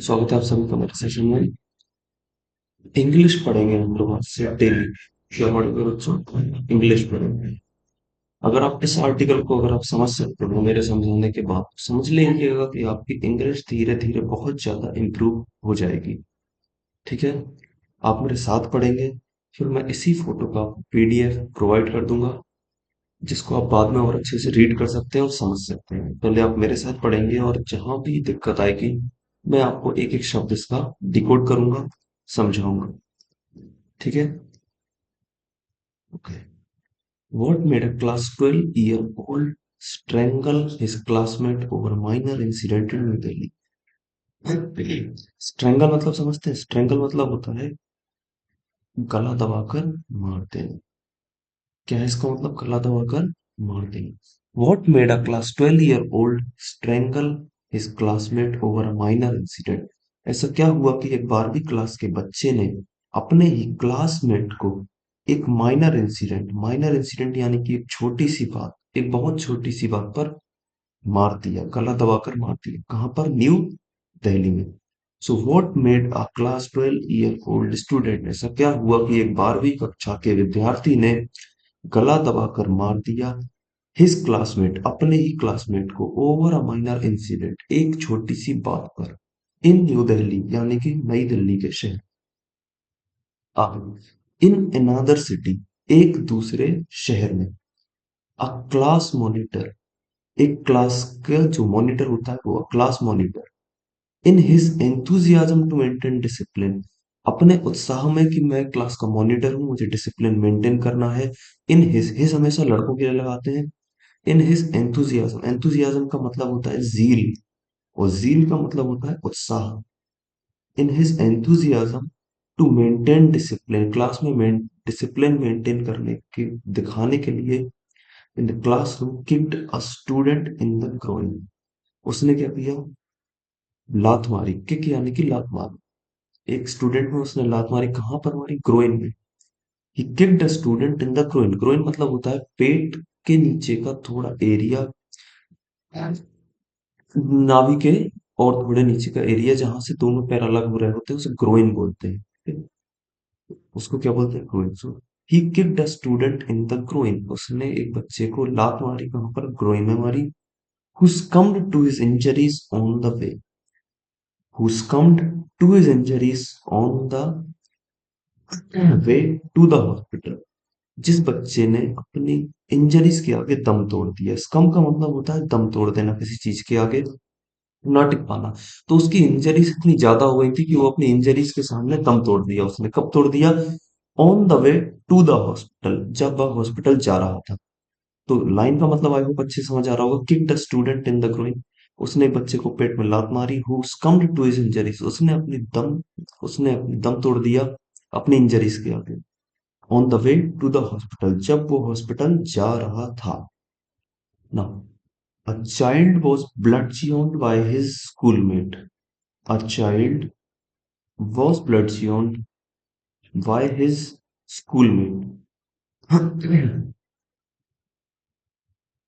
स्वागत है आप सभी का मेरे सेशन में। इंग्लिश पढ़ेंगे हम लोग आज से डेली। क्या पढ़ेंगे बच्चों? इंग्लिश पढ़ेंगे। अगर आप इस आर्टिकल को अगर आप समझ सकते हो मेरे समझाने के बाद, समझ लीजिएगा कि आपकी इंग्लिश धीरे धीरे बहुत ज्यादा इम्प्रूव हो जाएगी। ठीक है, आप मेरे साथ पढ़ेंगे। फिर मैं इसी फोटो का पीडीएफ प्रोवाइड कर दूंगा, जिसको आप बाद में और अच्छे से रीड कर सकते हैं और समझ सकते हैं। पहले आप मेरे साथ पढ़ेंगे और जहां भी दिक्कत आएगी मैं आपको एक एक शब्द इसका डिकोड करूंगा, समझाऊंगा। ठीक है, okay. What made a class 12-year-old strangle his classmate over minor incident in New Delhi? Strangle मतलब समझते हैं? स्ट्रैंगल मतलब होता है गला दबाकर मार देना। क्या है इसका मतलब? गला दबाकर मार देना। What made a class 12-year-old strangle his classmate over a minor incident? ऐसा क्या हुआ कि एक 12वीं क्लास के बच्चे ने अपने ही क्लासमेट को एक माइनर इंसिडेंट यानी कि एक छोटी सी बात, एक बहुत छोटी सी बात पर मार दिया, गला दबाकर मार दिया। कहाँ पर? न्यू दिल्ली में। So what made a class 12-year-old student, ऐसा क्या हुआ कि एक 12वीं कक्षा के विद्यार्थी ने गला दबाकर मार दिया हिज क्लासमेट, अपने ही क्लासमेट को, ओवर अ माइनर इंसिडेंट, एक छोटी सी बात पर, इन न्यू दिल्ली यानी कि नई दिल्ली के शहर, इन अनदर सिटी, एक दूसरे शहर में। अ क्लास मॉनिटर, एक क्लास का जो मॉनिटर होता है वो class monitor, in his enthusiasm to maintain discipline, अपने उत्साह में कि मैं क्लास का मॉनिटर हूँ, मुझे डिसिप्लिन मेंटेन करना है। इन हिज हमेशा लड़कों के लिए लगाते हैं। इन हिज एंथुजियाज्म, एंथुजियाज्म का मतलब होता है जील, और जील का मतलब होता है उत्साह। In his enthusiasm to maintain discipline, class में डिसिप्लिन मेंटेन करने के दिखाने के लिए, in the classroom kicked a student in the groin, उसने क्या किया? लात मारी। किक यानी कि लात मारी। एक स्टूडेंट में उसने लात मारी। कहाँ पर मारी? ग्रोइन में। He kicked a student in the groin. Groin मतलब होता है पेट के नीचे का थोड़ा एरिया, नाभि के और थोड़े नीचे का एरिया जहां से दोनों पैर अलग हो रहे होते हैं, उसे ग्रोइन बोलते हैं। ठीक है? उसको क्या बोलते हैं? Groin. So he kicked a student in the groin, उसने एक बच्चे को लात मारी। कहां पर? ग्रोइन में मारी। Who succumbed to his injuries on the way, who succumbed to his injuries on the way to the hospital, जिस बच्चे ने अपनी इंजरीज के आगे दम तोड़ दिया। स्कम का मतलब होता है दम तोड़ देना, किसी चीज के आगे ना टिक पाना। तो उसकी इंजरीज इतनी ज्यादा हो गई थी कि वो अपनी इंजरीज के सामने दम तोड़ दिया। उसने कब तोड़ दिया? On the way to the hospital, जब वह हॉस्पिटल जा रहा था। तो लाइन का मतलब आई होप अच्छे से समझ आ रहा होगा। Kick the student in the groin, उसने एक बच्चे को पेट में लात मारी। Who succumbed to his injuries, उसने अपनी दम तोड़ दिया अपनी इंजरीज के आगे। On the way to the hospital, जब वो हॉस्पिटल जा रहा था। Now a child was bludgeoned by his schoolmate. A child was bludgeoned by his schoolmate.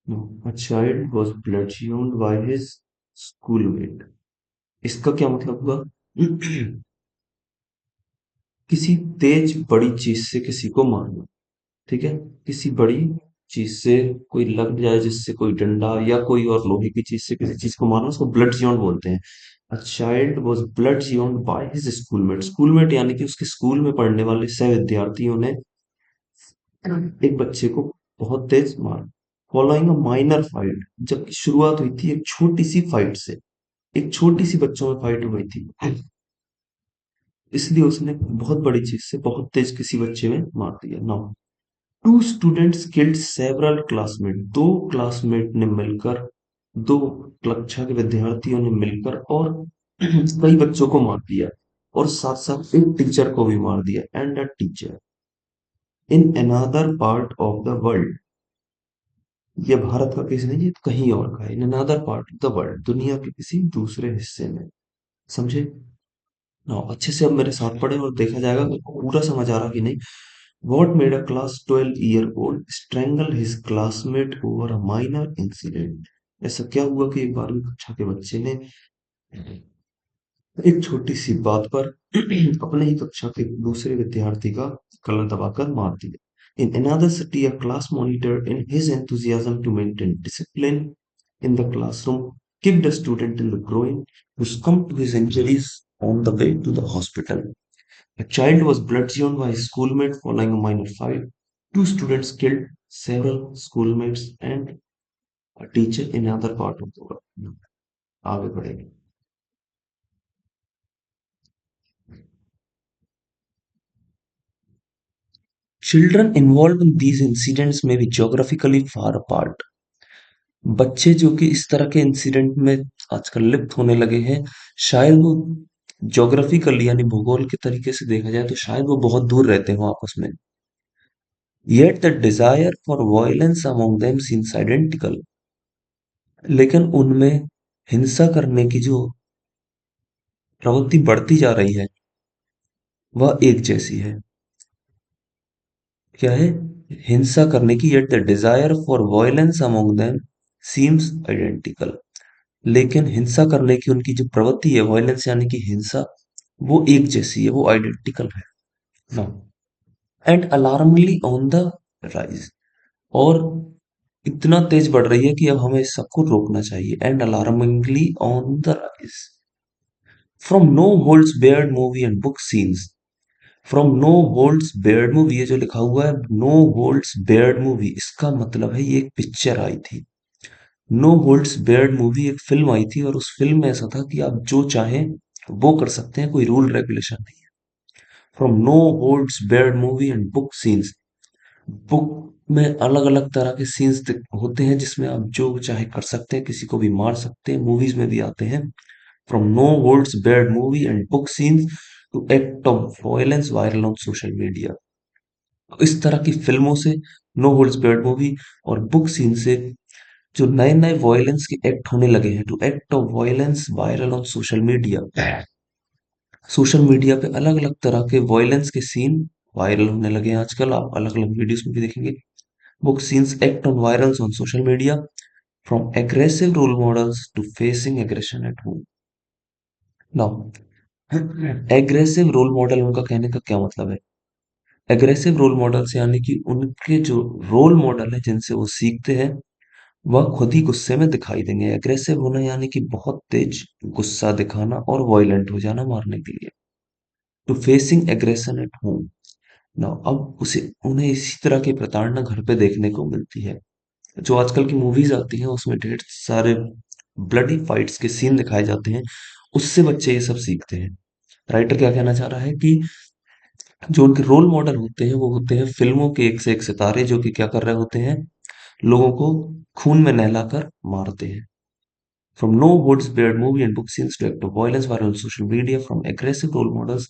No, a child was bludgeoned by his schoolmate. इसका क्या मतलब हुआ? किसी तेज बड़ी चीज से किसी को मारना। ठीक है, किसी बड़ी चीज से कोई लग जाए, जिससे कोई डंडा या कोई और लोहे की चीज से किसी चीज को मारना, उसको ब्लड जियोन बोलते हैं। A child was bludgeoned by his schoolmate, schoolmate यानी कि उसके स्कूल में पढ़ने वाले सह विद्यार्थियों ने एक बच्चे को बहुत तेज मारा। फॉलोइंग अ माइनर फाइट, जबकि शुरुआत हुई थी एक छोटी सी फाइट से, एक छोटी सी बच्चों में फाइट हुई थी, इसलिए उसने बहुत बड़ी चीज से बहुत तेज किसी बच्चे में मार दिया। Now two students killed several classmate, दो क्लासमेट ने मिलकर, दो कक्षा के विद्यार्थियों ने मिलकर और कई बच्चों को मार दिया, और साथ साथ एक टीचर को भी मार दिया। And a teacher in another part of the world, ये भारत का केस नहीं, ये तो कहीं और का है। In another part of the world, दुनिया के किसी दूसरे हिस्से में। समझे ना? अच्छे से अब मेरे साथ पढ़े और देखा जाएगा कि पूरा समझ आ रहा कि नहीं। What made a class 12-year-old strangle his classmate over a minor incident? ऐसा क्या हुआ कि एक 12वीं कक्षा के बच्चे ने एक छोटी सी बात पर अपने ही कक्षा के दूसरे विद्यार्थी का कलर दबाकर मार दिया. In another city, a class monitor, in his enthusiasm to maintain discipline in the classroom, kicked a student in the groin who succumbed to his injuries on the way to the hospital. A child was bludgeoned by his schoolmate following a minor fight. Two students killed several schoolmates and a teacher in another part of the world. आगे बढ़ेंगे. Children involved in these incidents may be geographically far apart. बच्चे जो कि इस तरह के incident में आजकल लिप्त होने लगे हैं, शायद वो ज्योग्राफिकली यानी भूगोल के तरीके से देखा जाए तो शायद वो बहुत दूर रहते हो आपस में. Yet the desire for violence among them seems identical. लेकिन उनमें हिंसा करने की जो प्रवृत्ति बढ़ती जा रही है वह एक जैसी है. क्या है? हिंसा करने की. Yet the desire for violence among them seems identical. लेकिन हिंसा करने की उनकी जो प्रवृत्ति है, वायलेंस यानी कि हिंसा, वो एक जैसी है, वो आइडेंटिकल है ना. And alarmingly on the rise. और इतना तेज बढ़ रही है कि अब हमें इस सबको रोकना चाहिए. And alarmingly on the rise. From no holds barred movie and book scenes. From no holds barred movie, ये जो लिखा हुआ है नो होल्ड्स बेयर्ड मूवी, इसका मतलब है ये एक पिक्चर आई थी. नो होल्ड्स बेयर्ड मूवी एक फिल्म आई थी और उस फिल्म में ऐसा था कि आप जो चाहें वो कर सकते हैं, कोई रूल रेगुलेशन नहीं है. From no holds barred movie and book scenes. Book में अलग अलग तरह के सीन्स होते हैं जिसमें आप जो चाहे कर सकते हैं, किसी को भी मार सकते हैं, मूवीज में भी आते हैं. From no holds barred movie and book scenes to act of violence viral on social media. इस तरह की फिल्मों से, नो होल्ड्स बेयर्ड मूवी और बुक सीन से जो नए नए वायलेंस के एक्ट होने लगे हैं, to act of violence viral on social media. Social media पे अलग अलग तरह के वायलेंस के सीन वायरल होने लगे हैं आजकल. आप अलग अलग वीडियोस में भी देखेंगे. Book scenes act on virals on social media. From aggressive role models to facing aggression at home. Now aggressive role model, उनका कहने का क्या मतलब है? एग्रेसिव रोल मॉडल्स यानी कि उनके जो रोल मॉडल है जिनसे वो सीखते हैं वह खुद ही गुस्से में दिखाई देंगे. एग्रेसिव होना यानी कि बहुत तेज गुस्सा दिखाना और वायलेंट हो जाना मारने के लिए. To facing aggression at home. ना अब उसे उन्हें इसी तरह की प्रताड़ना घर पे देखने को मिलती है. जो आजकल की मूवीज आती हैं उसमें ढेर सारे ब्लडी फाइट्स के सीन दिखाए जाते हैं, उससे बच्चे ये सब सीखते हैं. राइटर क्या कहना चाह रहा है कि जो उनके रोल मॉडल होते हैं वो होते हैं फिल्मों के एक से एक सितारे जो कि क्या कर रहे होते हैं, लोगों को खून में नहलाकर मारते हैं. From no holds barred movie and book scenes to act of violence viral on social media, from aggressive role models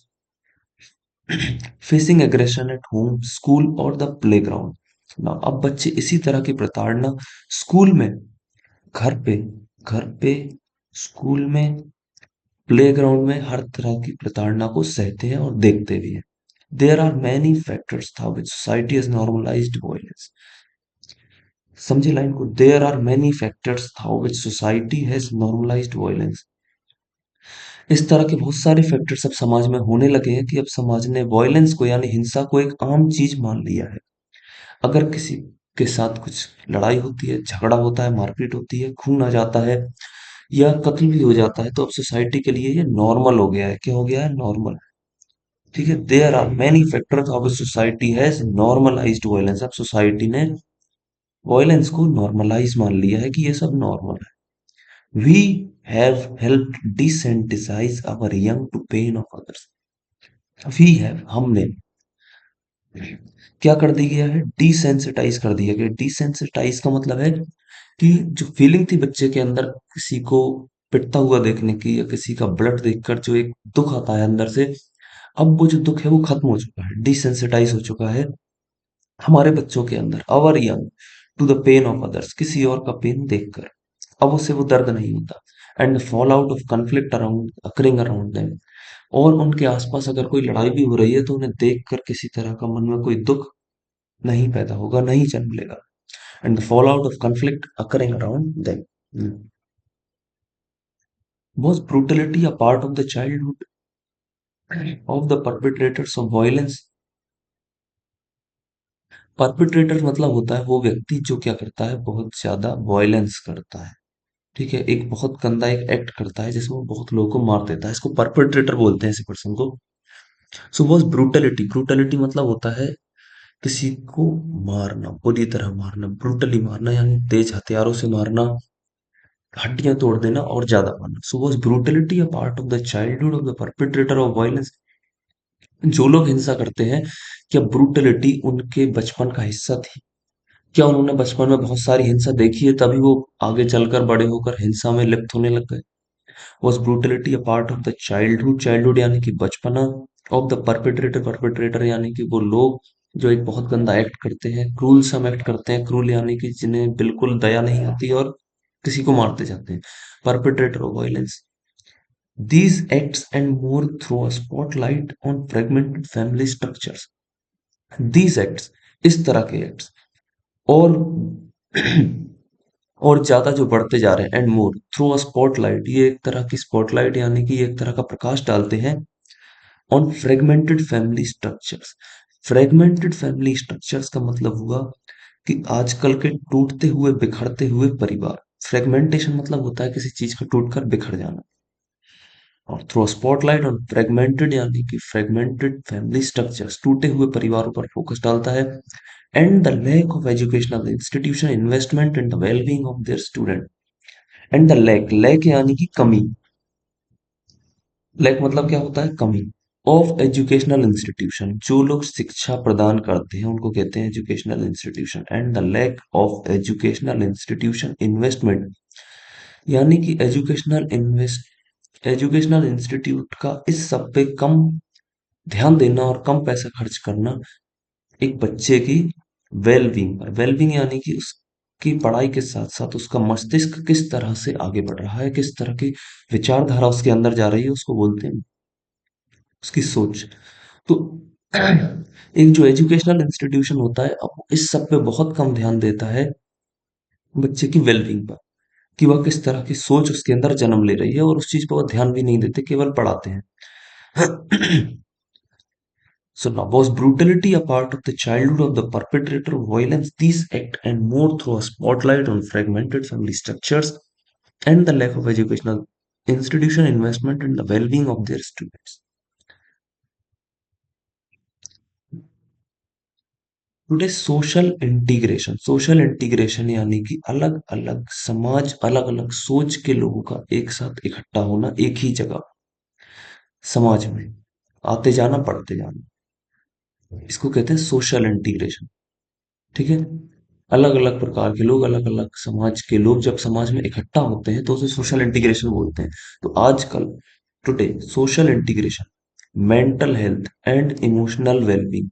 facing aggression at home, school और the playground. Now, अब बच्चे इसी तरह की प्रताड़ना स्कूल में, घर पे, घर पे, स्कूल में, प्लेग्राउंड में हर तरह की प्रताड़ना को सहते हैं और देखते भी हैं. There are many factors through which society has normalized violence. समझे लाइन को? There are many factors through which society has normalized violence. इस तरह के बहुत सारे फैक्टर्स अब समाज में होने लगे हैं कि अब समाज ने वॉयलेंस को यानी हिंसा को एक आम चीज मान लिया है. अगर किसी के साथ कुछ लड़ाई होती है, झगड़ा होता है, मारपीट होती है, खून आ जाता है या कत्ल भी हो जाता है तो अब सोसाइटी के लिए ये नॉर्मल हो गया है. क्या हो गया है? नॉर्मल. ठीक है. There are many factors of society has normalised violence. अब सोसाइटी ने वायलेंस को नॉर्मलाइज मान लिया है कि ये सब नॉर्मल है. We have helped desensitise our young to pain of others. We have, हमने, क्या कर दिया गया है? डिसेंसिटाइज कर दिया गया. डिसेंसिटाइज का मतलब है कि जो फीलिंग थी बच्चे के अंदर किसी को पिटता हुआ देखने की या किसी का ब्लड देखकर जो एक दुख आता है अंदर से, अब वो जो दुख है वो खत्म हो चुका है, डिसेंसिटाइज हो चुका है हमारे बच्चों के अंदर. Our young to the pain of others, किसी और का पेन देखकर अब उसे वो दर्द नहीं होता. And fall out of conflict around occurring around them. और उनके आसपास अगर कोई लड़ाई भी हो रही है तो उन्हें देखकर किसी तरह का मन में कोई दुख नहीं पैदा होगा, नहीं जन्म लेगा. And the fall out of conflict occurring around them. Was brutality a part of the childhood of the perpetrators of violence? Perpetrator मतलब होता है वो व्यक्ति जो क्या करता है, बहुत ज्यादा वायलेंस करता है। ठीक है, एक बहुत गंदा एक एक्ट करता है जिसमें वो बहुत लोगों को मार देता है, इसको परपिट्रेटर बोलते हैं ऐसे पर्सन को। सो वॉज ब्रूटलिटी, ब्रूटलिटी मतलब होता है किसी को मारना, बुरी तरह मारना, ब्रूटली मारना यानी तेज हथियारों से मारना, हड्डियां तोड़ देना और ज्यादा मारना। So was brutality a part of the childhood of the perpetrator of violence? जो लोग हिंसा करते हैं, क्या ब्रूटलिटी उनके बचपन का हिस्सा थी? क्या उन्होंने बचपन में बहुत सारी हिंसा देखी है तभी वो आगे चलकर बड़े होकर हिंसा में लिप्त होने लग गए? Was brutality a part of the childhood, childhood यानी कि बचपना, ऑफ द परपेट्रेटर, परपेट्रेटर यानी कि वो लोग जो एक बहुत गंदा एक्ट करते हैं, क्रूल सम एक्ट करते हैं, क्रूल यानी कि जिन्हें बिल्कुल दया नहीं आती और किसी को मारते जाते हैं, perpetrator of violence. These acts and more throw a spotlight on fragmented family structures. These acts, इस तरह के एक्ट्स, और और ज्यादा जो बढ़ते जा रहे हैं, and more through a spotlight, ये एक तरह की स्पॉटलाइट यानी कि एक तरह का प्रकाश डालते हैं on fragmented family structures. Fragmented family structures का मतलब हुआ कि आजकल के टूटते हुए बिखरते हुए परिवार। फ्रेगमेंटेशन मतलब होता है किसी चीज का टूटकर बिखर जाना, और थ्रो स्पॉटलाइट ऑन फ्रेगमेंटेड यानी कि फ्रेगमेंटेड फैमिली स्ट्रक्चर्स, टूटे हुए परिवारों पर फोकस डालता है। And the lack of educational institution investment in the wellbeing of their student. And the lack, lack यानी कि कमी, लैक मतलब क्या होता है, कमी, ऑफ एजुकेशनल इंस्टीट्यूशन, जो लोग शिक्षा प्रदान करते हैं उनको कहते हैं educational institution. And the lack of educational institution investment यानी कि एजुकेशनल इंस्टीट्यूट का इस सब पे कम ध्यान देना और कम पैसा खर्च करना एक बच्चे की वेलबींग पर। वेलबींग यानी कि उसकी पढ़ाई के साथ साथ उसका मस्तिष्क किस तरह से आगे बढ़ रहा है, किस तरह की विचारधारा उसके अंदर जा रही है, उसको बोलते हैं उसकी सोच। तो एक जो एजुकेशनल इंस्टीट्यूशन होता है, अब वो इस सब पे बहुत कम ध्यान देता है बच्चे की वेलबींग पर, कि वह किस तरह की सोच उसके अंदर जन्म ले रही है, और उस चीज पर वह ध्यान भी नहीं देते, केवल पढ़ाते हैं। So now, was brutality a part of the childhood of the perpetrator of violence? These act and more throw a spotlight on fragmented family structures and the lack of educational institution investment in the well-being of their students. Today social integration यानी कि अलग अलग समाज, अलग अलग सोच के लोगों का एक साथ इकट्ठा होना एक ही जगह, समाज में आते जाना, पढ़ते जाना, इसको कहते हैं सोशल इंटीग्रेशन। ठीक है, अलग अलग प्रकार के लोग, अलग अलग समाज के लोग जब समाज में इकट्ठा होते हैं तो उसे सोशल इंटीग्रेशन बोलते हैं। तो आजकल today social integration, mental health and emotional wellbeing.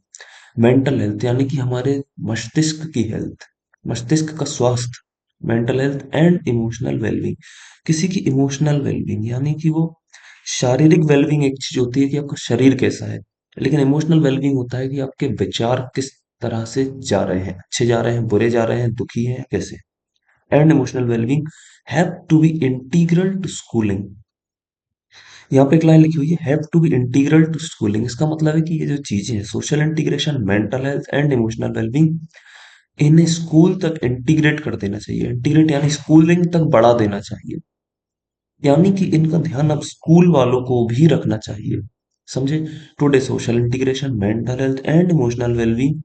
Mental health यानी कि हमारे मस्तिष्क की हेल्थ, मस्तिष्क का स्वास्थ्य, mental health and emotional wellbeing, किसी की इमोशनल वेलबींग यानी कि वो शारीरिक वेलबींग एक चीज होती है कि आपका शरीर कैसा है, लेकिन इमोशनल वेलबींग होता है कि आपके विचार किस तरह से जा रहे हैं, अच्छे जा रहे हैं, बुरे जा रहे हैं, दुखी हैं, कैसे। And emotional wellbeing have to be integral to schooling. यहाँ पे एक लाइन लिखी हुई है, have to be integral to schooling. इसका मतलब है कि ये जो चीजें हैं, social integration, mental health and emotional wellbeing, इन्हें स्कूल तक इंटीग्रेट कर देना चाहिए। इंटीग्रेट यानी स्कूलिंग तक बढ़ा देना चाहिए, यानी कि इनका ध्यान अब स्कूल वालों को भी रखना चाहिए। समझे? Today social integration, mental health and emotional wellbeing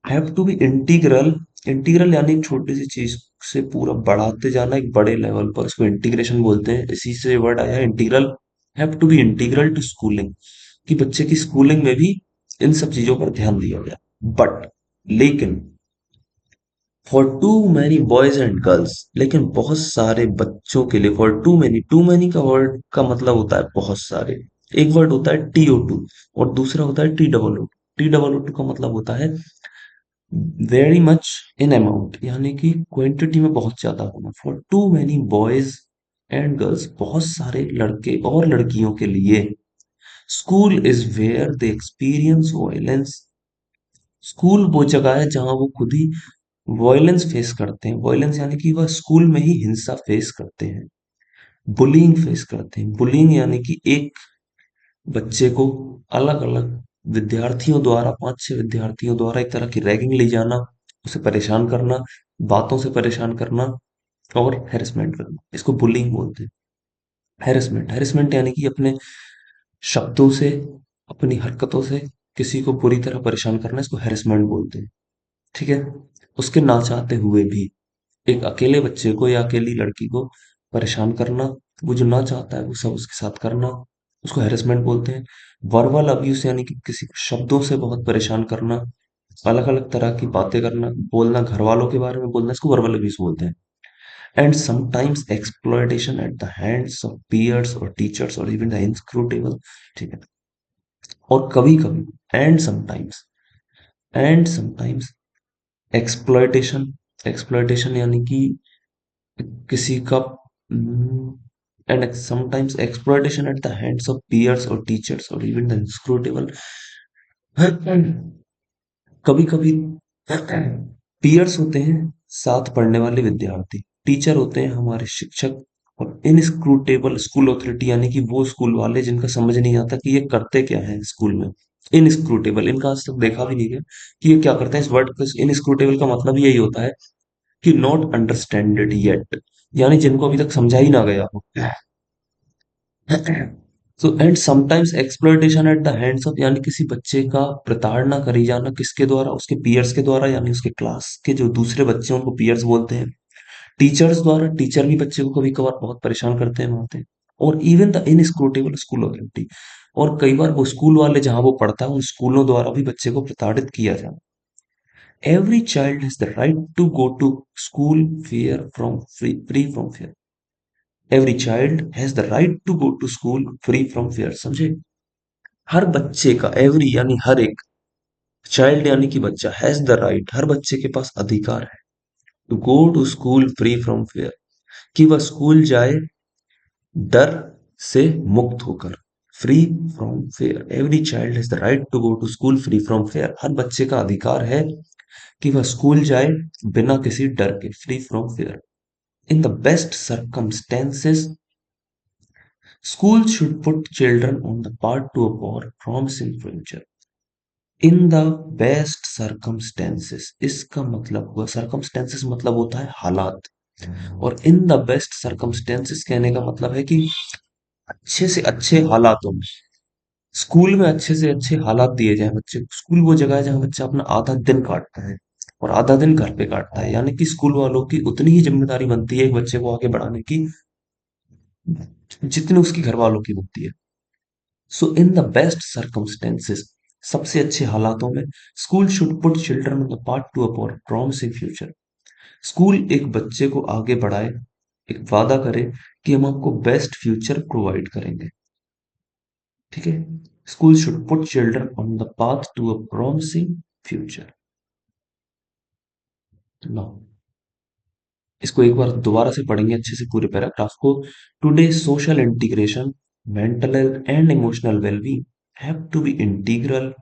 have to be integral. Integral यानी एक छोटी सी चीज से पूरा बढ़ाते जाना एक बड़े लेवल पर, उसको इंटीग्रेशन बोलते हैं, इसी से वर्ड आया है integral. Have to be integral to schooling, कि बच्चे की स्कूलिंग में भी इन सब चीजों पर ध्यान दिया गया। बट, लेकिन, for too many boys and girls, लेकिन बहुत सारे बच्चों के लिए, for too many, too many का वर्ड का मतलब होता है बहुत सारे। एक वर्ड होता है TO2 और दूसरा होता है TOO। TOO का मतलब होता है वेरी मच इन अमाउंट, यानी कि क्वांटिटी में बहुत ज्यादा होना। For too many boys and girls, बहुत सारे लड़के और लड़कियों के लिए, school is where they experience violence. School वो जगह है जहां वो खुद ही वॉयलेंस फेस करते हैं। वॉयलेंस यानी कि वह स्कूल में ही हिंसा फेस करते हैं। बुलिंग फेस करते हैं। बुलिंग यानी कि एक बच्चे को अलग अलग विद्यार्थियों द्वारा, 5-6 विद्यार्थियों द्वारा एक तरह की रैगिंग ले जाना, उसे परेशान करना, बातों से परेशान करना और हेरसमेंट करना, इसको बुलिंग बोलते हैं। हेरसमेंट, हेरसमेंट यानी कि अपने शब्दों से, अपनी हरकतों से किसी को बुरी तरह परेशान करना, इसको हेरसमेंट बोलते हैं। ठीक है। उसके ना चाहते हुए भी एक अकेले बच्चे को या अकेली लड़की को परेशान करना, वो जो ना चाहता है वो सब उसके साथ करना, उसको हैरेसमेंट बोलते हैं। वर्बल अब्यूज यानी कि किसी को शब्दों से बहुत परेशान करना, अलग अलग तरह की बातें करना, बोलना, घर वालों के बारे में बोलना, इसको वर्बल अब्यूज बोलते हैं। And sometimes exploitation at the hands of peers और टीचर्स और इवन द इनस्क्रूटेबल। ठीक है। और कभी कभी, and sometimes, and sometimes exploitation, exploitation यानी कि किसी का, and sometimes exploitation at the hands of peers और टीचर्स और इवन द इंस्क्रूटेबल। कभी कभी पीयर्स होते हैं साथ पढ़ने वाले विद्यार्थी, टीचर होते हैं हमारे शिक्षक, और इनस्क्रूटेबल स्कूल अथॉरिटी यानी कि वो स्कूल वाले जिनका समझ नहीं आता कि ये करते क्या है स्कूल में। इनस्क्रूटेबल, इनका आज तक देखा भी नहीं गया कि ये क्या करते हैं। इस वर्ड का, इनस्क्रूटेबल का मतलब यही होता है कि नॉट अंडरस्टैंडेड येट, यानी जिनको अभी तक समझा ही ना गया हो। So and sometimes exploitation at the hands of, यानी किसी बच्चे का प्रताड़ना करी जाना, किसके द्वारा, उसके पीयर्स के द्वारा, यानी उसके क्लास के जो दूसरे बच्चे हैं उनको पीयर्स बोलते हैं। टीचर्स द्वारा, टीचर भी बच्चे को कभी कभार बहुत परेशान करते हैं, वहां पे। और even the inscrutable school authority, और कई बार वो स्कूल वाले जहां वो पढ़ता है उन स्कूलों द्वारा भी बच्चे को प्रताड़ित किया जाए। Every child has the right to go to school fear from free from fear. Every child has the right to go to school free from fear, समझे? हर बच्चे का, एवरी यानी हर एक, चाइल्ड यानी कि बच्चा, हैज द राइट, हर बच्चे के पास अधिकार है, to go to school free from fear, कि वह स्कूल जाए डर से मुक्त होकर। Free from fear, every child has the right to go to school free from fear, हर बच्चे का अधिकार है कि वह स्कूल जाए बिना किसी डर के, free from fair. In the best circumstances, schools should put children on the path to a more promising future. In the best circumstances, इसका मतलब हुआ, सर्कमस्टेंसेस मतलब होता है हालात, और इन द बेस्ट सर्कमस्टेंसेस कहने का मतलब है कि अच्छे से अच्छे हालातों में, स्कूल में अच्छे से अच्छे हालात दिए जाए बच्चे को। स्कूल वो जगह है जहाँ बच्चा अपना आधा दिन काटता है और आधा दिन घर पे काटता है, यानी कि स्कूल वालों की उतनी ही जिम्मेदारी बनती है एक बच्चे को आगे बढ़ाने की जितनी उसकी घर वालों की बनती है। So in the best circumstances, सबसे अच्छे हालातों में, school should put children on the path to a promising future, school एक बच्चे को आगे बढ़ाए, एक वादा करे कि हम आपको बेस्ट फ्यूचर प्रोवाइड करेंगे। ठीक है। School should put children on the path to a promising future. Now इसको एक बार दोबारा से पढ़ेंगे अच्छे से पूरे पैराग्राफ को। Today social integration, mental and emotional wellbeing have to be integral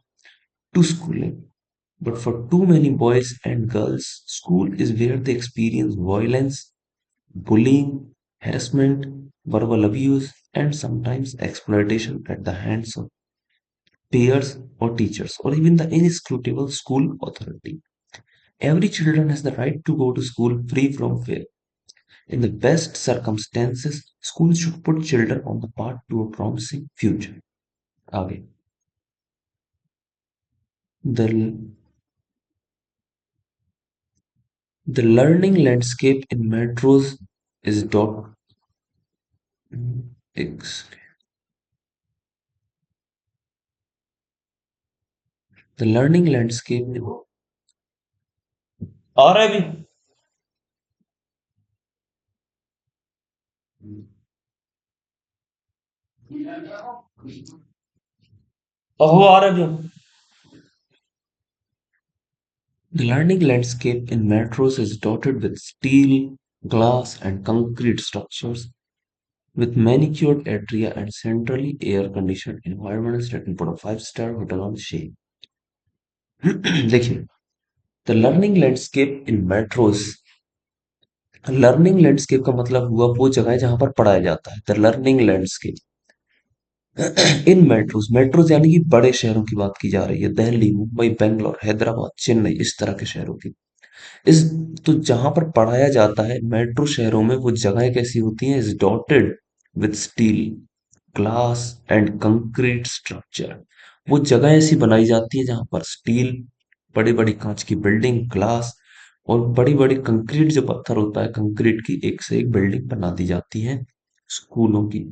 to schooling. But for too many boys and girls, school is where they experience violence, bullying, harassment, verbal abuse, and sometimes exploitation at the hands of peers or teachers or even the inscrutable school authority. Every children has the right to go to school free from fear. In the best circumstances, schools should put children on the path to a promising future. आगे, the the learning landscape in metros is Ex- the learning landscape, आ रहा है अभी? ओहो आ रहा है अभी। The learning landscape in metros is dotted with steel, glass, and concrete structures, with manicured atria and centrally air-conditioned environments that can put a five-star hotel on the shape. देखिए, the learning landscape in metros learning landscape का मतलब हुआ वो जगह है जहां पर पढ़ाया जाता है, the learning landscape in metros. Metros यानी कि बड़े शहरों की बात की जा रही है, दिल्ली, मुंबई, बेंगलोर, हैदराबाद, चेन्नई, इस तरह के शहरों की। इस तो जहां पर पढ़ाया जाता है मेट्रो शहरों में, वो जगहें कैसी होती हैं? Is dotted with steel, glass and concrete structure. वो जगह ऐसी बनाई जाती है जहां पर स्टील, बड़ी बड़ी कांच की बिल्डिंग, ग्लास और बड़ी बड़ी कंक्रीट जो पत्थर होता है, कंक्रीट की एक से एक बिल्डिंग बना दी जाती है स्कूलों की।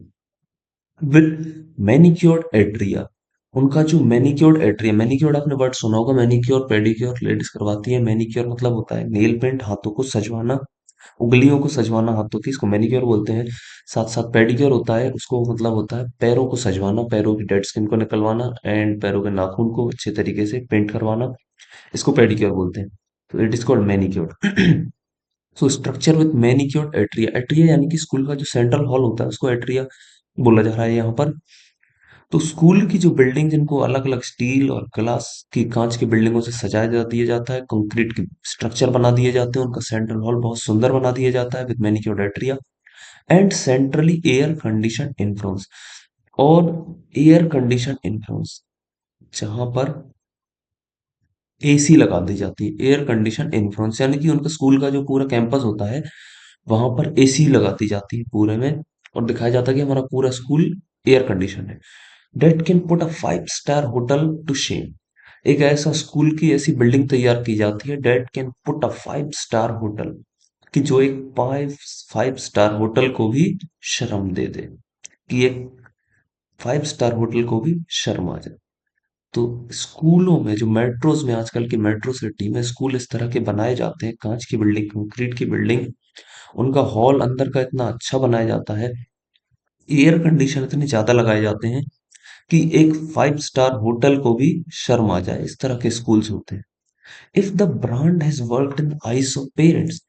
विद मैनिक्योर्ड एट्रिया, उनका जो मैनिक्योर्ड एट्रिया, मैनिक्योर्ड आपने वर्ड सुना होगा, मैनिक्योर पेडिक्योर लेडीज करवाती है। मैनिक्योर मतलब होता है नेल पेंट, हाथों को सजवाना, उंगलियों को सजवाना हाथों की, इसको मैनिक्योर बोलते हैं। साथ साथ पेडिक्योर होता है, उसको मतलब होता है पैरों को सजवाना, पैरों की डेड स्किन को निकलवाना एंड पैरों के नाखून को अच्छे तरीके से पेंट करवाना, इसको पेडिक्योर बोलते हैं। तो it is called manicure. So structure with manicured atria, atria यानी कि स्कूल का जो सेंट्रल हॉल होता है उसको एट्रिया बोला जा रहा है यहाँ पर। तो स्कूल की जो बिल्डिंग, जिनको अलग अलग स्टील और ग्लास की, कांच की बिल्डिंगों से सजाया जा दिया जाता है, कंक्रीट की स्ट्रक्चर बना दिए जाते हैं, उनका सेंट्रल हॉल बहुत सुंदर बना दिया जाता है with manicured atria and centrally air condition influence. और एयर कंडीशन इन्फ्लुएंस, जहां पर एसी लगा दी जाती है, एयर कंडीशन इन्फ्लुएंस यानी कि उनका स्कूल का जो पूरा कैंपस होता है वहां पर एसी लगा दी जाती है पूरे में, और दिखाया जाता है कि हमारा पूरा स्कूल एयर कंडीशन है। That can put a 5 star hotel to shame, एक ऐसा स्कूल की ऐसी बिल्डिंग तैयार की जाती है, that can put a 5 star hotel, कि जो एक फाइव फाइव स्टार होटल को भी शर्म दे दे, कि एक 5 स्टार होटल को भी शर्म आ जाए। तो स्कूलों में, जो मेट्रोज में, आजकल की मेट्रो सिटी में स्कूल इस तरह के बनाए जाते हैं, कांच की बिल्डिंग, कंक्रीट की बिल्डिंग, उनका हॉल अंदर का इतना अच्छा बनाया जाता है, एयर कंडीशन इतने ज्यादा लगाए जाते हैं कि एक 5 स्टार होटल को भी शर्म आ जाए, इस तरह के स्कूल्स होते हैं। If the brand has worked in eyes of parents,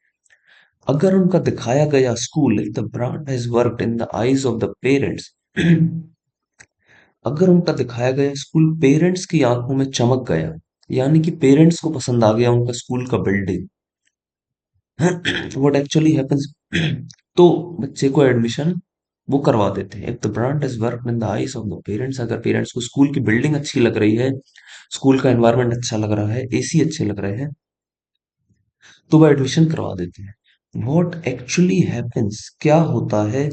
अगर उनका दिखाया गया school, if the brand has worked in the eyes of the parents, अगर उनका दिखाया गया स्कूल पेरेंट्स की आंखों में चमक गया, यानी कि पेरेंट्स को पसंद आ गया उनका स्कूल का बिल्डिंग, व्हाट एक्चुअली हैपेंस, तो बच्चे को एडमिशन वो करवा देते हैं। If the brand is work in the eyes of the parents, अगर पेरेंट्स को स्कूल की बिल्डिंग अच्छी लग रही है, स्कूल का एनवायरनमेंट अच्छा लग रहा है, एसी अच्छे लग रहे हैं, तो वो एडमिशन करवा देते हैं। व्हाट एक्चुअली हैपेंस, क्या होता है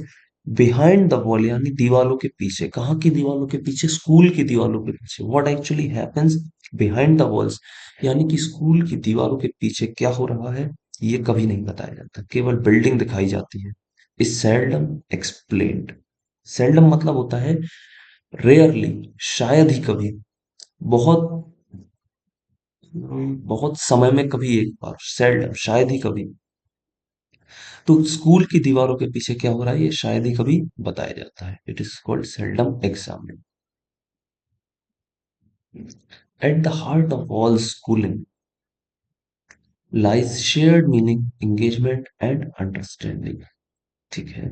बिहाइंड द वॉल, यानी दीवालों के पीछे, कहाँ की दीवालों के पीछे? स्कूल की दीवालों के पीछे। What actually happens behind the walls, यानी कि स्कूल की दीवारों के पीछे क्या हो रहा है, ये कभी नहीं बताया जाता, केवल बिल्डिंग दिखाई जाती है। इज सेल्डम एक्सप्लेन्ड, सेल्डम मतलब होता है रेयरली, शायद ही कभी, बहुत बहुत समय में कभी एक बार, सेल्डम शायद ही कभी। तो स्कूल की दीवारों के पीछे क्या हो रहा है, ये शायद ही कभी बताया जाता है। It is called seldom examined. At the heart of all schooling lies shared meaning, engagement and understanding. ठीक है,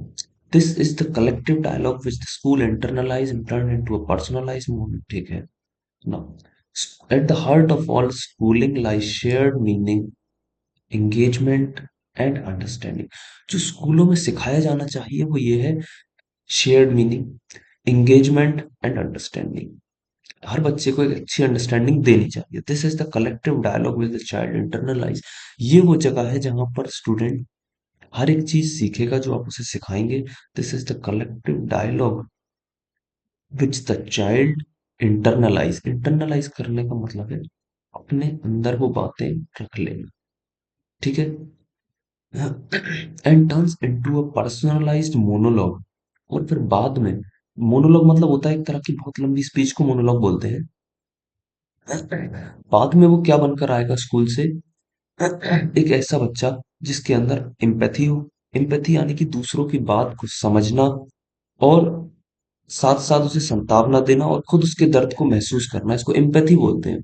this is the collective dialogue which the school internalise and turn into a personalised moment. ठीक है, now at the heart of all schooling lies shared meaning, engagement and understanding. जो स्कूलों में सिखाया जाना चाहिए वो ये है, shared meaning, engagement and understanding. हर बच्चे को एक अच्छी अंडरस्टैंडिंग देनी चाहिए। This is the collective dialogue with the child internalise, ये वो जगह है जहां पर स्टूडेंट हर एक चीज सीखेगा जो आप उसे सिखाएंगे। This is the collective dialogue which the child internalise, internalise करने का मतलब है अपने अंदर वो बातें रख लेना। ठीक है, and turns into a personalised monologue. और फिर बाद में, मोनोलॉग मतलब होता है एक तरह की बहुत लंबी स्पीच को मोनोलॉग बोलते हैं। बाद में वो क्या बनकर आएगा स्कूल से, एक ऐसा बच्चा जिसके अंदर एम्पैथी हो। एम्पैथी यानी कि दूसरों की बात को समझना और साथ साथ उसे संतावना देना और खुद उसके दर्द को महसूस करना, इसको एम्पैथी बोलते हैं।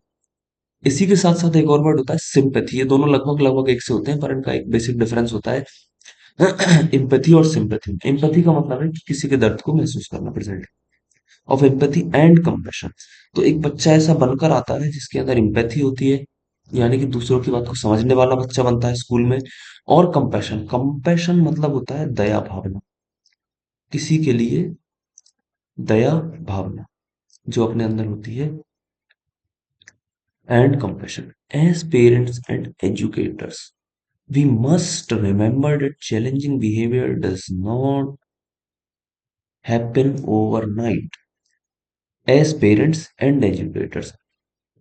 इसी के साथ साथ एक और वर्ड होता है सिंपैथी, ये दोनों लगभग लगभग एक से होते हैं पर इनका एक बेसिक डिफरेंस होता है। एम्पैथी और सिंपैथी, एम्पैथी का मतलब है कि किसी के दर्द को महसूस करना, present of empathy and compassion. तो एक बच्चा ऐसा बनकर आता है जिसके अंदर एम्पैथी होती है यानी कि दूसरों की बात को समझने वाला बच्चा बनता है स्कूल में। और कंपैशन, कंपैशन मतलब होता है दया भावना, किसी के लिए दया भावना जो अपने अंदर होती है। And compassion, as parents and educators we must remember that challenging behavior does not happen overnight. As parents and educators,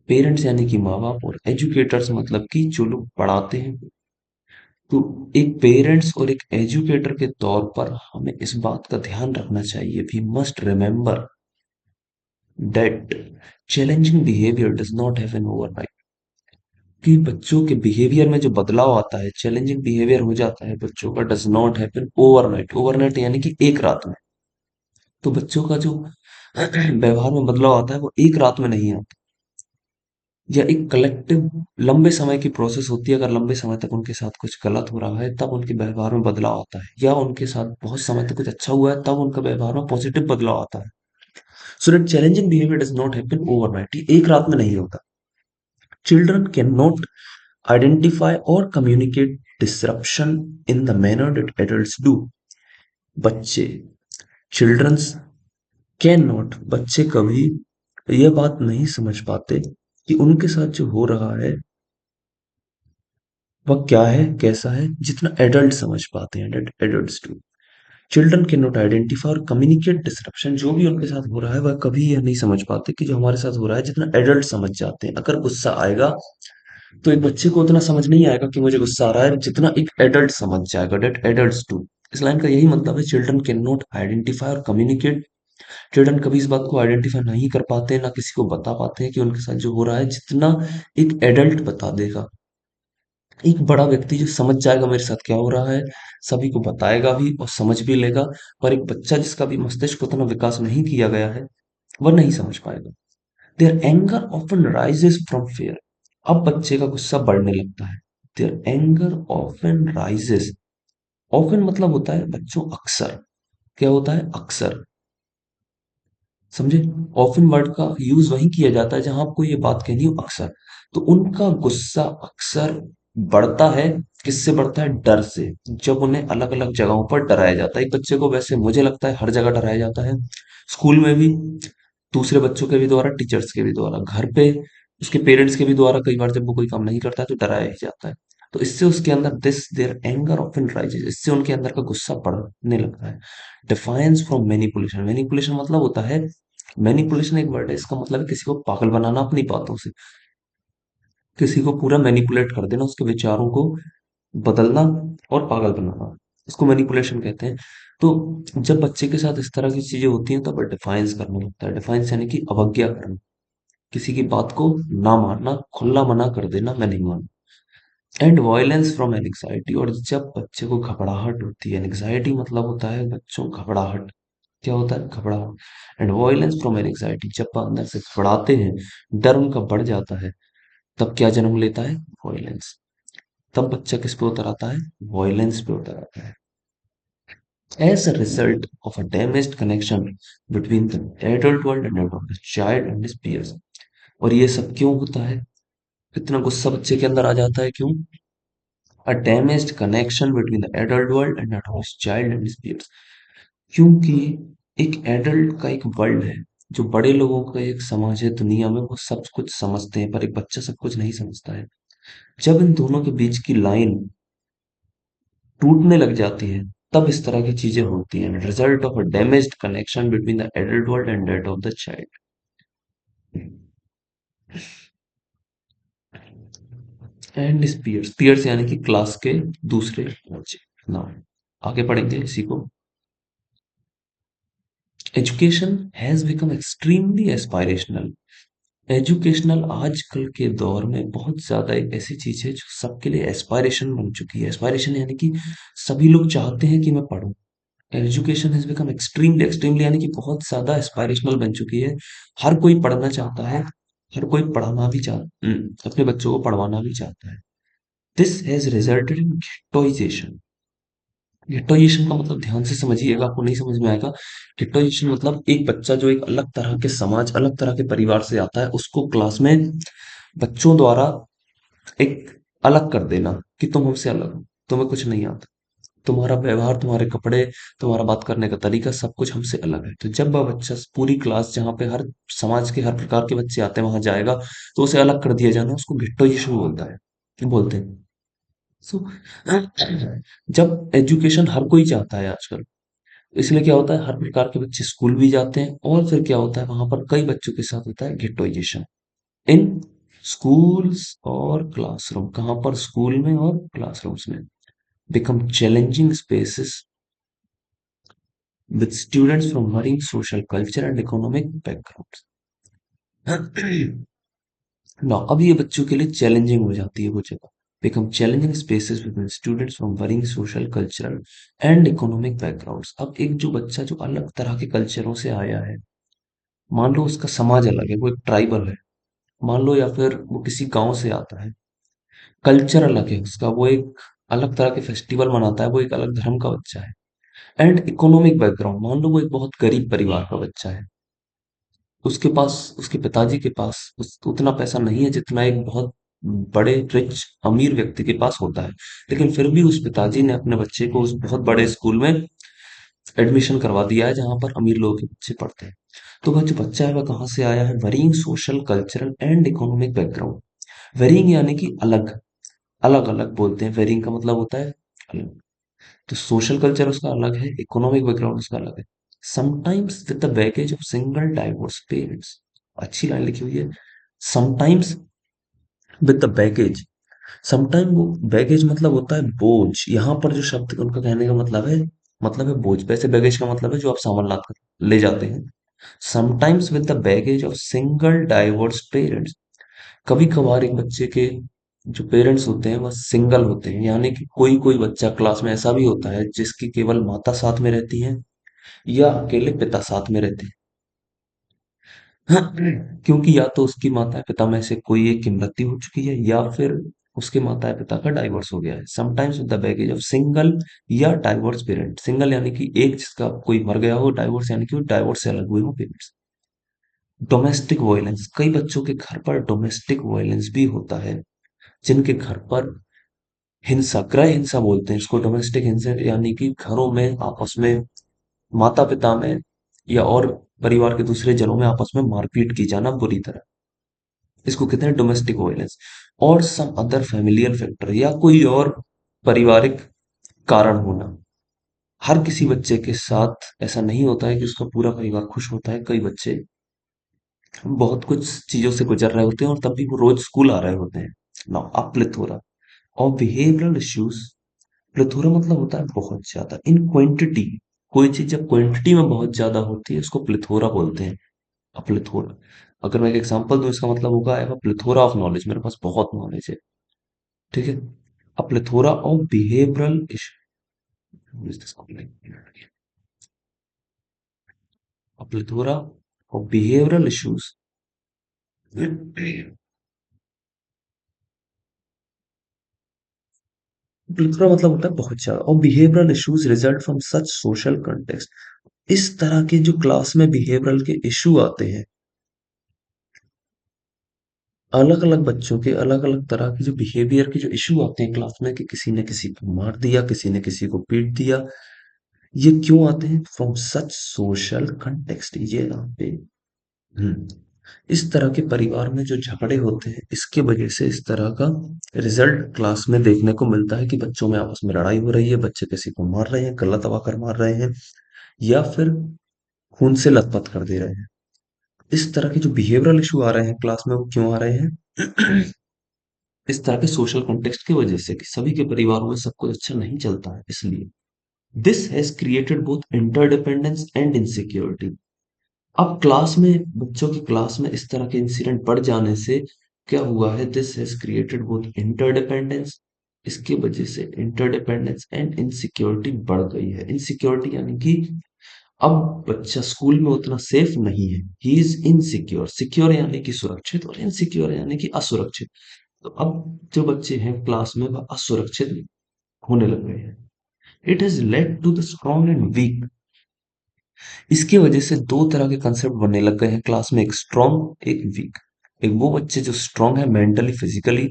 parents यानी कि माँ बाप, और एजुकेटर्स मतलब कि जो लोग पढ़ाते हैं। तो एक पेरेंट्स और एक एजुकेटर के तौर पर हमें इस बात का ध्यान रखना चाहिए, we must remember that challenging behaviour does not happen overnight. कि बच्चों के बिहेवियर में जो बदलाव आता है, चैलेंजिंग बिहेवियर हो जाता है बच्चों का, does not happen overnight. Overnight यानी कि एक रात में। तो बच्चों का जो व्यवहार में बदलाव आता है वो एक रात में नहीं आता, या एक कलेक्टिव लंबे समय की प्रोसेस होती है। अगर लंबे समय तक उनके साथ कुछ गलत हो रहा है तब उनके व्यवहार में बदलाव आता है, या उनके साथ बहुत समय तक कुछ अच्छा हुआ है तब उनका व्यवहार में पॉजिटिव बदलाव आता है। So that challenging behaviour does not happen overnight, ये एक रात में नहीं होता। चिल्ड्रन कैन नॉट आइडेंटिफाई और communicate disruption in the manner that adults do. बच्चे, चिल्ड्रंस कैन नॉट, बच्चे कभी यह बात नहीं समझ पाते कि उनके साथ जो हो रहा है वह क्या है, कैसा है, जितना एडल्ट समझ पाते हैं, that adults do. Children can not identify और कम्युनिकेट डिसरप्शन, जो भी उनके साथ हो रहा है वह कभी यह नहीं समझ पाते कि जो हमारे साथ हो रहा है, जितना एडल्ट समझ जाते हैं। अगर गुस्सा आएगा तो एक बच्चे को उतना समझ नहीं आएगा कि मुझे गुस्सा आ रहा है, जितना एक एडल्ट समझ जाएगा, दैट एडल्ट्स डू। इस लाइन का यही मतलब है, चिल्ड्रन कैन नॉट आइडेंटिफाई और कम्युनिकेट। चिल्ड्रन कभी इस बात को आइडेंटिफाई नहीं कर पाते, ना किसी को बता पाते हैं कि उनके साथ जो हो रहा है, जितना एक एडल्ट बता देगा। एक बड़ा व्यक्ति जो समझ जाएगा मेरे साथ क्या हो रहा है, सभी को बताएगा भी और समझ भी लेगा। पर एक बच्चा जिसका भी मस्तिष्क उतना विकास नहीं किया गया है, वह नहीं समझ पाएगा। Their anger often rises from fear, अब बच्चे का गुस्सा बढ़ने लगता है। Their anger often rises, often मतलब होता है बच्चों अक्सर, क्या होता है अक्सर, समझे। ऑफन वर्ड का यूज वहीं किया जाता है जहां आपको ये बात कहनी हो, अक्सर। तो उनका गुस्सा अक्सर बढ़ता है, किससे बढ़ता है, डर से। जब उन्हें अलग अलग जगहों पर डराया जाता है, एक बच्चे को वैसे मुझे लगता है हर जगह डराया जाता है, स्कूल में भी, दूसरे बच्चों के भी द्वारा, टीचर्स के भी द्वारा, घर पे उसके पेरेंट्स के भी द्वारा। कई बार जब वो कोई काम नहीं करता है तो डराया ही जाता है। तो इससे उसके अंदर this their anger often rises, इससे उनके अंदर का गुस्सा बढ़ने लगता है। डिफाइंस फ्रॉम मैनिपुलेशन, मैनिपुलेशन मतलब होता है, मैनिपुलेशन एक वर्ड है, इसका मतलब है किसी को पागल बनाना अपनी बातों से, किसी को पूरा मैनिपुलेट कर देना, उसके विचारों को बदलना और पागल बनाना, इसको मैनिपुलेशन कहते हैं। तो जब बच्चे के साथ इस तरह की चीजें होती हैं तब डिफाइंस करने लगता है। डिफाइंस यानी कि अवज्ञा करना, किसी की बात को ना मानना, खुला मना कर देना, मैं नहीं मानता। एंड वायलेंस फ्रॉम एंग्जाइटी, और जब बच्चे को घबराहट होती है, एंग्जाइटी मतलब होता है बच्चों घबराहट, क्या होता है घबराहट। एंड वायलेंस फ्रॉम एंग्जाइटी, जब वह अंदर से घबराते हैं, डर उनका बढ़ जाता है, तब क्या जन्म लेता है, वायलेंस। तब बच्चा किस पे उतर आता है, वायलेंस पे उतर आता है। As a result of a damaged connection between the adult world and that of the child and his peers, और ये सब क्यों होता है, इतना गुस्सा बच्चे के अंदर आ जाता है क्यों, a damaged connection between the adult world and that of his child and his peers, क्योंकि एक एडल्ट का एक वर्ल्ड है, जो बड़े लोगों का एक समाज है दुनिया में, वो सब कुछ समझते हैं, पर एक बच्चा सब कुछ नहीं समझता है। जब इन दोनों के बीच की लाइन टूटने लग जाती है, तब इस तरह की चीजें होती हैं, result of a damaged connection between the adult world and that of the child. And peers, peers यानी कि क्लास के दूसरे बच्चे। नाउ आगे पढ़ेंगे इसी को। Education has become extremely aspirational, educational आजकल के दौर में बहुत ज्यादा एक ऐसी चीज है जो सबके लिए एस्पायरेशन बन चुकी है। एस्पायरेशन यानी कि सभी लोग चाहते हैं कि मैं पढूं। Education has become extremely, extremely यानी कि बहुत ज्यादा एस्पायरेशनल बन चुकी है। हर कोई पढ़ना चाहता है, हर कोई पढ़ाना भी अपने बच्चों को पढ़वाना भी चाहता है। This has resulted in ghettoisation. Ghettoisation का मतलब ध्यान से समझिएगा, आपको नहीं समझ में आएगा। गेटोइजेशन मतलब एक बच्चा जो एक अलग तरह के समाज, अलग तरह के परिवार से आता है, उसको क्लास में बच्चों द्वारा एक अलग कर देना कि तुम हमसे अलग हो, तुम्हें कुछ नहीं आता, तुम्हारा व्यवहार, तुम्हारे कपड़े, तुम्हारा बात करने का तरीका, सब कुछ हमसे अलग है। तो जब वह बच्चा पूरी क्लास जहाँ पे हर समाज के हर प्रकार के बच्चे आते हैं वहां जाएगा, तो उसे अलग कर दिया जाना, उसको गिट्टो बोलता है, बोलते हैं। सो जब एजुकेशन हर कोई चाहता है आजकल, इसलिए क्या होता है, हर प्रकार के बच्चे स्कूल भी जाते हैं, और फिर क्या होता है, वहां पर कई बच्चों के साथ होता है गेटोइजेशन इन स्कूल्स और क्लासरूम। कहाँ पर? स्कूल में और क्लासरूम्स में। Become challenging spaces with students from varying social, culture and economic backgrounds. ना अब ये बच्चों के लिए चैलेंजिंग हो जाती है वो जगह। Become challenging spaces with students from worrying social, cultural and economic backgrounds. अब एक जो बच्चा जो अलग तरह के कल्चरों से आया है, मान लो उसका समाज अलग है, वो एक ट्राइबल है, मान लो, या फिर वो किसी गांव से आता है, कल्चर अलग है उसका, वो एक अलग तरह के फेस्टिवल मनाता है, वो एक अलग धर्म का बच्चा है। एंड इकोनॉमिक बैकग्राउंड, मान लो वो एक बहुत गरीब परिवार का बच्चा है, उसके पास, उसके पिताजी के पास उतना पैसा नहीं है जितना एक बहुत बड़े रिच अमीर व्यक्ति के पास होता है, लेकिन फिर भी उस पिताजी ने अपने बच्चे को उस बहुत बड़े स्कूल में एडमिशन करवा दिया है जहां पर अमीर लोगों के बच्चे पढ़ते हैं। तो वह जो बच्चा है वह कहाँ से आया है? Varying social, cultural and economic background. Varying यानी कि अलग, अलग अलग बोलते हैं, वेरिंग का मतलब होता है अलग। तो सोशल कल्चर उसका अलग है, इकोनॉमिक बैकग्राउंड उसका अलग है। Sometimes with the baggage of single divorce parents. अच्छी लाइन लिखी हुई है, sometimes with the baggage. Sometime, वो बैगेज मतलब होता है बोझ, यहाँ पर जो शब्द उनका कहने का मतलब है बोझ। वैसे बैगेज का मतलब है जो आप सामान लाकर ले जाते हैं। Sometimes with the baggage of single divorce parents. कभी कभार एक बच्चे के जो पेरेंट्स होते हैं वह सिंगल होते हैं, यानी कि कोई कोई बच्चा क्लास में ऐसा भी होता है जिसकी केवल माता साथ में रहती है या अकेले पिता साथ में रहते हैं। क्योंकि या तो उसकी माता पिता में से कोई एक की मृत्यु हो चुकी है, या फिर उसके माता पिता का डाइवोर्स हो गया है। Sometimes with the baggage of single या डाइवोर्स पेरेंट। सिंगल यानी कि एक जिसका कोई मर गया हो, डाइवोर्स यानी कि वो डाइवोर्स से अलग हुए हो पेरेंट्स। डोमेस्टिक वायलेंस, कई बच्चों के घर पर डोमेस्टिक वायलेंस भी होता है, जिनके घर पर हिंसा, गृह हिंसा बोलते हैं इसको, डोमेस्टिक हिंसा, यानी कि घरों में आपस में, माता पिता में या और परिवार के दूसरे जनों में आपस में मारपीट की जाना बुरी तरह, इसको कहते हैं डोमेस्टिक वायलेंस। और सम अदर फैमिलियल फैक्टर, या कोई और पारिवारिक कारण होना। हर किसी बच्चे के साथ ऐसा नहीं होता है कि उसका पूरा परिवार खुश होता है, कई बच्चे बहुत कुछ चीजों से गुजर रहे होते हैं और तब भी वो रोज स्कूल आ रहे होते हैं। नाउ अब प्लेथोरा और बिहेवियरल इश्यूज। प्लेथोरा मतलब होता है बहुत ज्यादा, इन क्वांटिटी। कोई चीज जब क्वांटिटी में बहुत ज्यादा होती है उसको प्लेथोरा बोलते हैं। अब प्लेथोरा, अगर मैं एक एग्जांपल दूं, इसका मतलब होगा I have plethora of knowledge, मेरे पास बहुत नॉलेज है। ठीक है। अब plethora of behavioural plethora of behavioural issues. Plethora मतलब होता है बहुत ज्यादा, और behavioural issues result from such social context. इस तरह के जो क्लास में बिहेवियरल के इशू आते हैं, अलग अलग बच्चों के अलग अलग तरह के जो बिहेवियर के जो इशू आते हैं क्लास में, कि किसी ने किसी को मार दिया, किसी ने किसी को पीट दिया, ये क्यों आते हैं? फ्रॉम सच सोशल कंटेक्स्ट, ये यहाँ पे। हम्म, इस तरह के परिवार में जो झगड़े होते हैं, इसके वजह से इस तरह का रिजल्ट क्लास में देखने को मिलता है कि बच्चों में आपस में लड़ाई हो रही है, बच्चे किसी को मार रहे हैं, गला दबा कर मार रहे हैं, या फिर खून से लथपथ कर दे रहे हैं। इस तरह के जो बिहेवियरल इशू आ रहे हैं क्लास में, वो क्यों आ रहे हैं? इस तरह के सोशल कॉन्टेक्स्ट की वजह से, कि सभी के परिवारों में सब कुछ अच्छा नहीं चलता है, इसलिए this has created both interdependence and insecurity. अब क्लास में, बच्चों की क्लास में इस तरह के इंसिडेंट बढ़ जाने से क्या हुआ है? This has created both interdependence, इसके वजह से इंटरडिपेंडेंस एंड इनसिक्योरिटी बढ़ गई है। इनसिक्योरिटी यानी कि अब बच्चा स्कूल में उतना सेफ नहीं है, ही इज इनसिक्योर। सिक्योर यानी कि सुरक्षित, और इनसिक्योर यानी कि असुरक्षित। तो अब जो बच्चे हैं क्लास में वह असुरक्षित होने लग गए हैं। It has led to the strong and weak. इसकी वजह से दो तरह के कंसेप्ट बनने लग गए हैं क्लास में, एक स्ट्रॉन्ग, एक वीक। एक वो बच्चे जो स्ट्रॉन्ग है मेंटली, फिजिकली,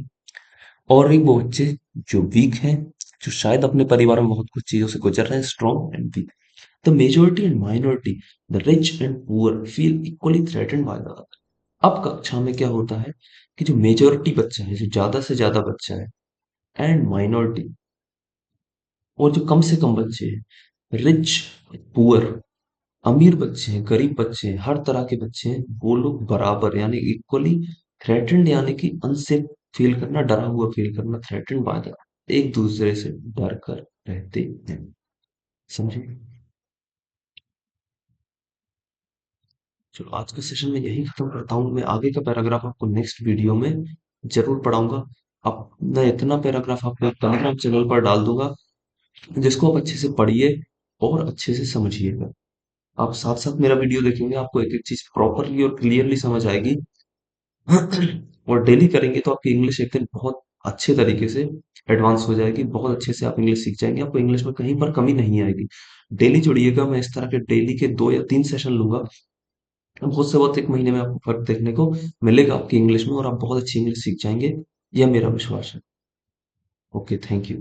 और एक वो बच्चे जो वीक हैं, जो शायद अपने परिवार में बहुत कुछ चीजों से गुजर रहे हैं, strong and weak. The majority and minority, the rich and poor feel equally threatened by the other. अब कक्षा में क्या होता है कि जो मेजोरिटी बच्चा है, जो ज्यादा से ज्यादा बच्चा है, एंड माइनॉरिटी, और जो कम से कम बच्चे हैं, रिच, पुअर, अमीर बच्चे हैं, गरीब बच्चे हैं, हर तरह के बच्चे हैं, वो लोग बराबर यानी इक्वली थ्रेटन्ड, यानी कि अनसेफ फील करना, डरा हुआ फील करना, थ्रेटन्ड बाय द, एक दूसरे से डर कर रहते हैं। समझे? चलो आज के सेशन में यही खत्म करता हूँ। मैं आगे का पैराग्राफ आपको नेक्स्ट वीडियो में जरूर पढ़ाऊंगा। अब मैं इतना पैराग्राफ आपको टेलीग्राम चैनल पर डाल दूंगा, जिसको आप अच्छे से पढ़िए और अच्छे से समझिएगा। आप साथ साथ मेरा वीडियो देखेंगे, आपको एक एक चीज प्रॉपरली और क्लियरली समझ आएगी। और डेली करेंगे तो आपकी इंग्लिश एक दिन बहुत अच्छे तरीके से एडवांस हो जाएगी, बहुत अच्छे से आप इंग्लिश सीख जाएंगे, आपको इंग्लिश में कहीं पर कमी नहीं आएगी। डेली जुड़िएगा, मैं इस तरह के डेली के 2 या 3 सेशन लूंगा। बहुत से बहुत एक महीने में आपको फर्क देखने को मिलेगा आपकी इंग्लिश में, और आप बहुत अच्छी इंग्लिश सीख जाएंगे, यह मेरा विश्वास है। Okay, thank you.